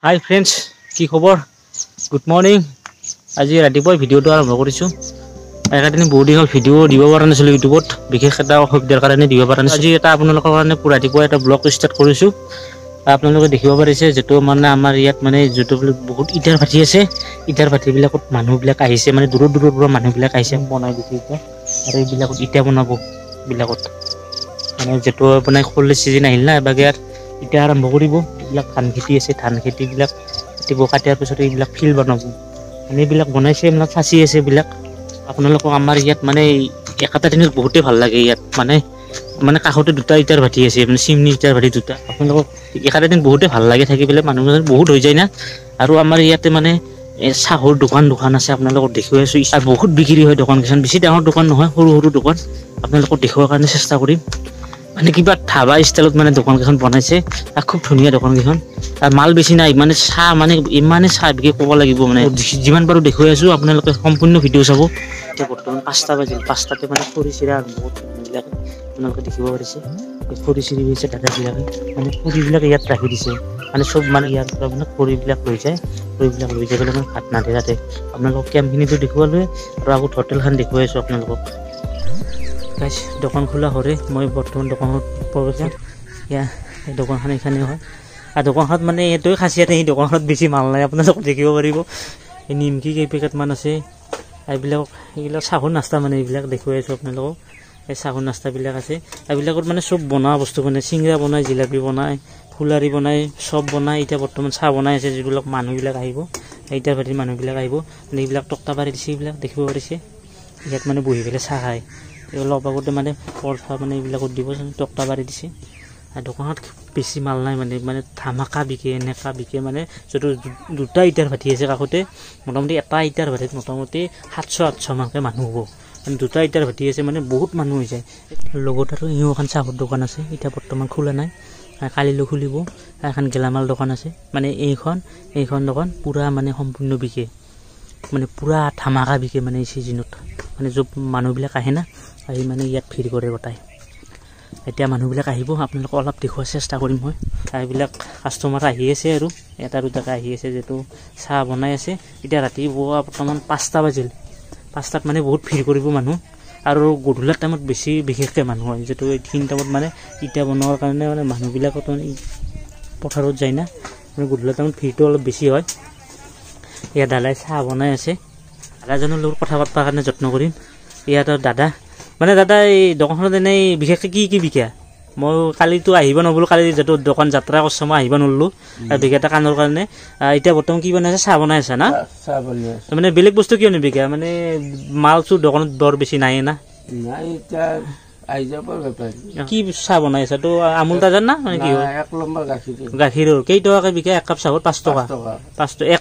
হাই friends, কি খবৰ? Good morning. আজি ৰাতিপুৱাই ভিডিঅ'টো আৰম্ভ কৰিছোঁ। একেদিন বহুত দিন হ'ল ভিডিঅ' দিব পৰা নাছিলোঁ ইউটিউবত, বিশেষ এটা অসুবিধাৰ কাৰণে দিব পৰা নাছিলোঁ। আজি এটা আপোনালোকৰ কাৰণে ৰাতিপুৱা এটা ব্লগ ষ্টাৰ্ট কৰিছোঁ। আপোনালোকে দেখিব পাৰিছে যিটো মানে আমাৰ ইয়াত মানে যিটো বহুত ইটাৰ ভাটি আছে, ইটাৰ ভাটিবিলাকত মানুহবিলাক আহিছে, মানে দূৰৰ দূৰৰ পৰা মানুহবিলাক আহিছে বনাই দিছে এতিয়া। আৰু এইবিলাকত ইটা বনাব বিলাকত মানে যিটো আপোনাৰ খোলা চিজন আহিল না, এবাৰ ইয়াত ইটা আৰম্ভ কৰিব। এইবিলাক ধান খেতি আছে, ধান খেতিবিলাক কাটিব, কাটাৰ পিছত এইবিলাক ফিল্ড বনাব। মানে এইবিলাক বনাইছে, এইবিলাক ফাঁচি আছে এইবিলাক। আপোনালোকক আমাৰ ইয়াত মানে একেটা দিনত বহুতেই ভাল লাগে ইয়াত, মানে কাষতে দুটা ইটাৰ ভাটি আছে, মানে চিমনি ইটাৰ ভাটি দুটা। আপোনালোকক একেটা দিন বহুতেই ভাল লাগে থাকি পেলাই, মানুহ বহুত হৈ যায় না। আৰু আমাৰ ইয়াতে মানে চাহৰ দোকান আছে, আপোনালোকক দেখুৱাই আছোঁ। আৰু বহুত বিক্ৰী হয় দোকান কেইখন, বেছি ডাঙৰ দোকান নহয়, সৰু সৰু দোকান। আপোনালোকক দেখুৱাৰ কাৰণে চেষ্টা কৰিম। মানে কিবা ধাবা ষ্টাইলত মানে দোকান কেইখন বনাইছে, আৰু খুব ধুনীয়া দোকান কেইখন। আৰু মাল বেছি নাই, মানে চাহ মানে ইমানে চাহ বিক্ৰী ক'ব লাগিব, মানে যিমান পাৰোঁ দেখুৱাই আছোঁ। আপোনালোকে সম্পূৰ্ণ ভিডিঅ' চাব। এতিয়া বৰ্তমান 5টা বাজিল, 5টাতে মানে খৰি চিৰা আৰম্ভ কৰিছে মানুহবিলাকে। আপোনালোকে দেখিব পাৰিছে খৰি চিৰি গৈছে দাদাবিলাকে, মানে খৰিবিলাক ইয়াত ৰাখি দিছে। মানে চব মানে ইয়াৰ পৰা মানে খৰিবিলাক লৈ যায়, খৰিবিলাক লৈ যাই পেলাই মানে ভাত ৰান্ধে তাতে। আপোনালোকক কেম্পখিনিতো দেখুৱালোৱে, আৰু আগত হোটেলখন দেখুৱাই আছোঁ আপোনালোকক। গাইছ, দোকান খোলা হৰে, মই বৰ্তমান দোকানত প্ৰৱেশ এয়া এই দোকানখন এইখানে হয়। আৰু দোকানখনত মানে এইটোৱে খাচিয়াত, এই দোকানখনত বেছি মাল নাই। আপোনালোকক দেখিব পাৰিব এই নিমকি কেইপেকেটমান আছে। এইবিলাক চাহৰ নাস্তা, মানে এইবিলাক দেখুৱাই আছোঁ আপোনালোকক। এই চাহৰ নাস্তাবিলাক আছে, এইবিলাকত মানে চব বনোৱা বস্তু, মানে চিংৰা বনাই, জিলাপি বনাই, ফুলাৰি বনাই, চব বনাই। এতিয়া বৰ্তমান চাহ বনাই আছে, যিবিলাক মানুহবিলাক আহিব, ইটাৰ ভাটিৰ মানুহবিলাক আহিব। মানে এইবিলাক টক্টা পাৰি দিছে, এইবিলাক দেখিব পাৰিছে। ইয়াত মানে বহি পেলাই চাহ খায়। অলপ আগতে মানে পৰঠা মানে এইবিলাকত দিব, টক্টা পাৰি দিছে। আৰু দোকানত বেছি মাল নাই, মানে ধামাকা বিকে, এনেকা বিকে। মানে য'ত দুটা ইটাৰ ভাটি আছে কাষতে, মোটামুটি এটা ইটাৰ ভাটিত মোটামুটি 700-800 মানকৈ মানুহ হ'ব। মানে দুটা ইটাৰ ভাটি আছে, মানে বহুত মানুহ হৈ যায়। লগত আৰু ইও এখন চাহৰ দোকান আছে, এতিয়া বৰ্তমান খোলা নাই, কালিলৈ খুলিব। এখন গেলামাল দোকান আছে, মানে এইখন দোকান পূৰা মানে সম্পূৰ্ণ বিকে, মানে পূৰা ধামাকা বিকে। মানে এই ছিজনত মানে য'ত মানুহবিলাক আহে না, আহি মানে ইয়াত ভিৰ কৰে গোটাই। এতিয়া মানুহবিলাক আহিব, আপোনালোকক অলপ দেখুওৱাৰ চেষ্টা কৰিম মই। এইবিলাক কাষ্টমাৰ আহি আছে, আৰু এটা দুটাকৈ আহি আছে, যিহেতু চাহ বনাই আছে। এতিয়া ৰাতিপুৱা বৰ্তমান 5টা বাজিল, 5টাত মানে বহুত ভিৰ কৰিব মানুহ। আৰু গধূলিৰ টাইমত বেছি বিশেষকৈ মানুহ হয়, যিহেতু এইখিনি টাইমত মানে ইটা বনোৱাৰ কাৰণে মানে মানুহবিলাকত মানে পথাৰত যায় না, মানে গধূলিৰ টাইমত ভিৰটো অলপ বেছি হয়। ইয়াত দাদাই চাহ বনাই আছে, দাদাজনৰ লগত কথা পাতিবৰ কাৰণে যত্ন কৰিম। ইয়াত দাদা, মানে দাদা এই দোকানখনত এনেই বিশেষকৈ কি বিকা? মই কালিতো আহিব নগ'লোঁ, কালি যিহেতু দোকান যাত্ৰা কৰিছোঁ, মই আহিব নোৱাৰিলোঁ বিশেষ এটা কামৰ কাৰণে। এতিয়া বৰ্তমান কি বনাই আছে? চাহ বনাই আছে না? চাহ বনাই আছে। মানে বেলেগ বস্তু কিয় নিবিকা? মানে মালটো দোকানত বৰ বেছি নাই না? নাই, এতিয়া আহি যাব বেপাৰী। কি চাহ বনাই আছে? তো আমুল তাজাৰ না মানে কি হয়? 1 নম্বৰ গাখীৰৰ কেইটকাকৈ বিকে? 1 কাপ চাহত 5 টকা। 5 টকা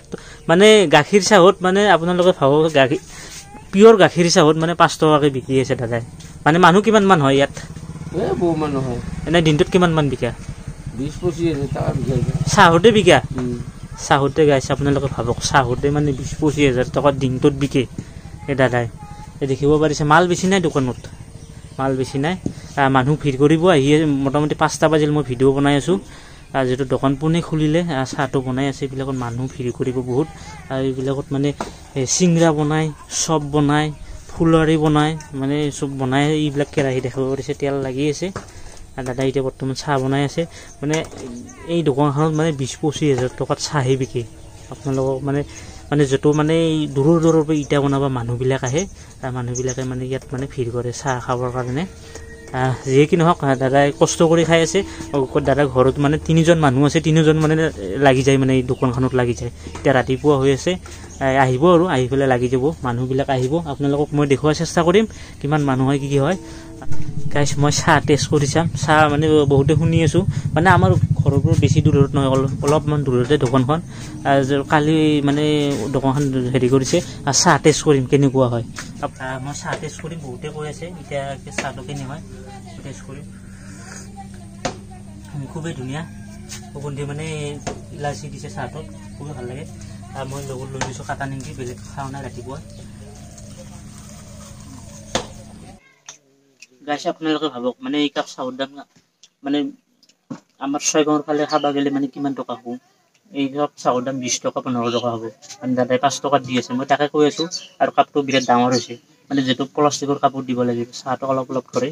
মানে গাখীৰ চাহত, মানে আপোনালোকে ভাবক, গাখীৰ পিয়ৰ গাখীৰ চাহত মানে 5 টকাকৈ বিক্ৰী আছে দাদাই। মানে মানুহ কিমান মান হয় ইয়াত? বহু মানুহ হয়। এনে দিনটোত কিমান মান বিকা? 20-25 হাজাৰ টকা বিকা। চাহতে বিকা? চাহতে গাইছে, আপোনালোকে ভাবক, চাহতে মানে 20-25 হাজাৰ টকা দিনটোত বিকে এই দাদাই। দেখিব পাৰিছে মাল বেছি নাই দোকানত, মাল বেছি নাই। মানুহ ভিৰ কৰিব আহি, মোটামুটি 5টা বাজিল, মই ভিডিঅ' বনাই আছোঁ। যিহেতু দোকান পোনে খুলিলে, চাহটো বনাই আছে, এইবিলাকত মানুহ ভিৰ কৰিব বহুত। আৰু এইবিলাকত মানে চিংৰা বনাই, চপ বনাই, ফুলাৰি বনাই, মানে চব বনাই। এইবিলাক কেৰাহী দেখাব পাৰিছে, তেল লাগি আছে। আৰু দাদা এতিয়া বৰ্তমান চাহ বনাই আছে। মানে এই দোকানখনত মানে 20-25 হাজাৰ টকাত চাহেই বিকে। আপোনালোকক মানে য'তো মানে দূৰৰ পৰা ইটা বনাব মানুহবিলাক আহে, মানুহবিলাকে মানে ইয়াত মানে ভিৰ কৰে চাহ খাবৰ কাৰণে। যিয়ে কি নহওক, দাদাই কষ্ট কৰি খাই আছে। দাদাৰ ঘৰত মানে 3জন মানুহ আছে, 3জন মানে লাগি যায়, মানে এই দোকানখনত লাগি যায়। এতিয়া ৰাতিপুৱা হৈ আছে, আহিব আৰু আহি পেলাই লাগি যাব, মানুহবিলাক আহিব। আপোনালোকক মই দেখুওৱাৰ চেষ্টা কৰিম কিমান মানুহ হয়, কি হয়। গাইছ, মই চাহ টেষ্ট কৰি চাম। চাহ মানে বহুতে শুনি আছোঁ, মানে আমাৰ ঘৰৰ পৰা বেছি দূৰত নহয়, অলপমান দূৰতে দোকানখন। কালি মানে দোকানখন হেৰি কৰিছে, চাহ টেষ্ট কৰিম কেনেকুৱা হয়। মই চাহ টেষ্ট কৰিম, বহুতে কৈ আছে এতিয়া চাহটো কেনে হয়, টেষ্ট কৰিম। খুবেই ধুনীয়া সুগন্ধি, মানে ইলাচি দিছে চাহটোত, খুবেই ভাল লাগে। মই লগত লৈ লৈছোঁ কাটা নিমকি, বেলেগ খাওঁ নাই ৰাতিপুৱা। গাইছে, আপোনালোকে ভাবক, মানে এই কাপ চাহৰ দাম মানে আমাৰ 6 গাঁৱৰ ফালে খাব গ'লে মানে কিমান টকা হ'ব? এই সব চাহৰ দাম 20 টকা 15 টকা হ'ব মানে দাদাই 5 টকাত দি আছে মই তাকে কৈ আছোঁ আৰু কাপটো বিৰাট ডাঙৰ হৈছে মানে যেটো প্লাষ্টিকৰ কাপোৰ দিব লাগিব চাহটো অলপ অলপ ধৰে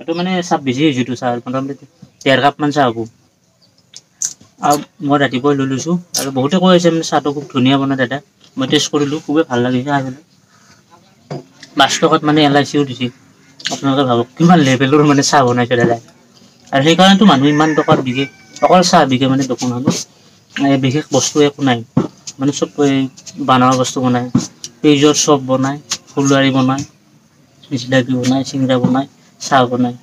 এইটো মানে চাহ বেছি হৈছে এইটো চাহ মোটামুটি 1.5 কাপ মান চাহ হ'ব আৰু মই ৰাতিপুৱা লৈ লৈছোঁ আৰু বহুতে কৈ আছে মানে চাহটো খুব ধুনীয়া বনাই দাদা মই টেষ্ট কৰিলোঁ খুবেই ভাল লাগিছে খাই পেলাই 5 টকাত মানে এলাইচিও দিছে আপোনালোকে ভাবক কিমান লেভেলৰ মানে চাহ বনাইছে দাদা আৰু সেইকাৰণেতো মানুহ ইমান টকাত বিকে অকল চাহ বিকে মানে দোকানখনত বিশেষ বস্তু একো নাই মানে চব বানাৱা বস্তু বনায় পেজৰ চপ বনায় ফুলৱাৰী বনায় জিলাপি বনায় চিংৰা বনায় চাহ বনায়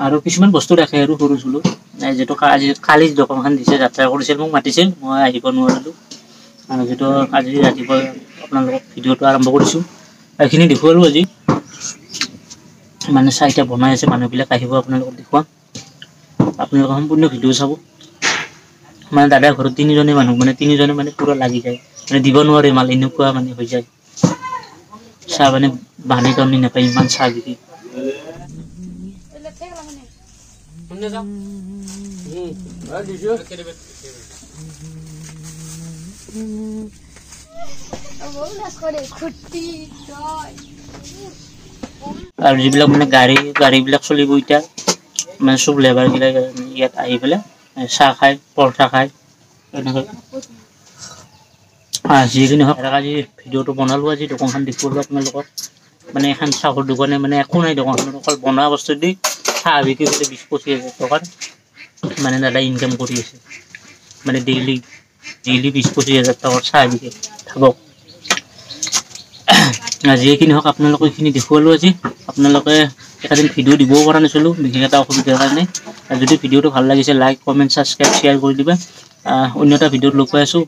আৰু কিছুমান বস্তু ৰাখে আৰু সৰু সৰু যেটো আজি কালি দোকানখন দিছে যাত্ৰা কৰিছিল মোক মাতিছিল মই আহিব নোৱাৰিলোঁ যেটো আজি ৰাতিপুৱা আপোনালোকক ভিডিঅ'টো আৰম্ভ কৰিছোঁ এইখিনি দেখুৱালোঁ আজি মানে চাহটা বনাই আছে মানুহবিলাক আহিব আপোনালোকক দেখুৱাম আপোনালোকে সম্পূৰ্ণ ভিডিঅ' চাব মানে দাদাৰ ঘৰত 3জনে মানুহ মানে 3জনে মানে পুৰা লাগি যায় মানে দিব নোৱাৰে মাল এনেকুৱা মানে হৈ যায় চাহ মানে বানি টানি নাপায় ইমান চাহ বিকি আৰু যিবিলাক মানে গাড়ীবিলাক চলিব এতিয়া মানে চব লেবাৰ বিলাক ইয়াত আহি পেলাই চাহ খায় পৰঠা খায় এনেকৈ যিখিনি হওক আজি ভিডিঅ'টো বনালোঁ আজি দোকানখন দেখুৱালোঁ আপোনালোকক মানে এখন চাহৰ দোকানে মানে একো নাই দোকানখনত অকল বনোৱা বস্তু দি চাহ বিক্ৰী কৰি 20-25 হাজাৰ টকাৰ মানে দাদা ইনকাম কৰি আছে মানে ডেইলি 20-25 হাজাৰ টকাৰ চাহ বিকে থাকক যিখিনি হওক আপোনালোকে এইখিনি দেখুৱালোঁ আজি আপোনালোকে এদিন ভিডিঅ' দিবও পৰা নাছিলোঁ বিশেষ এটা অসুবিধাৰ কাৰণে যদি ভিডিঅ'টো ভাল লাগিছে লাইক কমেণ্ট ছাবস্ক্ৰাইব শ্বেয়াৰ কৰি দিবা অন্য এটা ভিডিঅ'ত লগ পাই আছোঁ।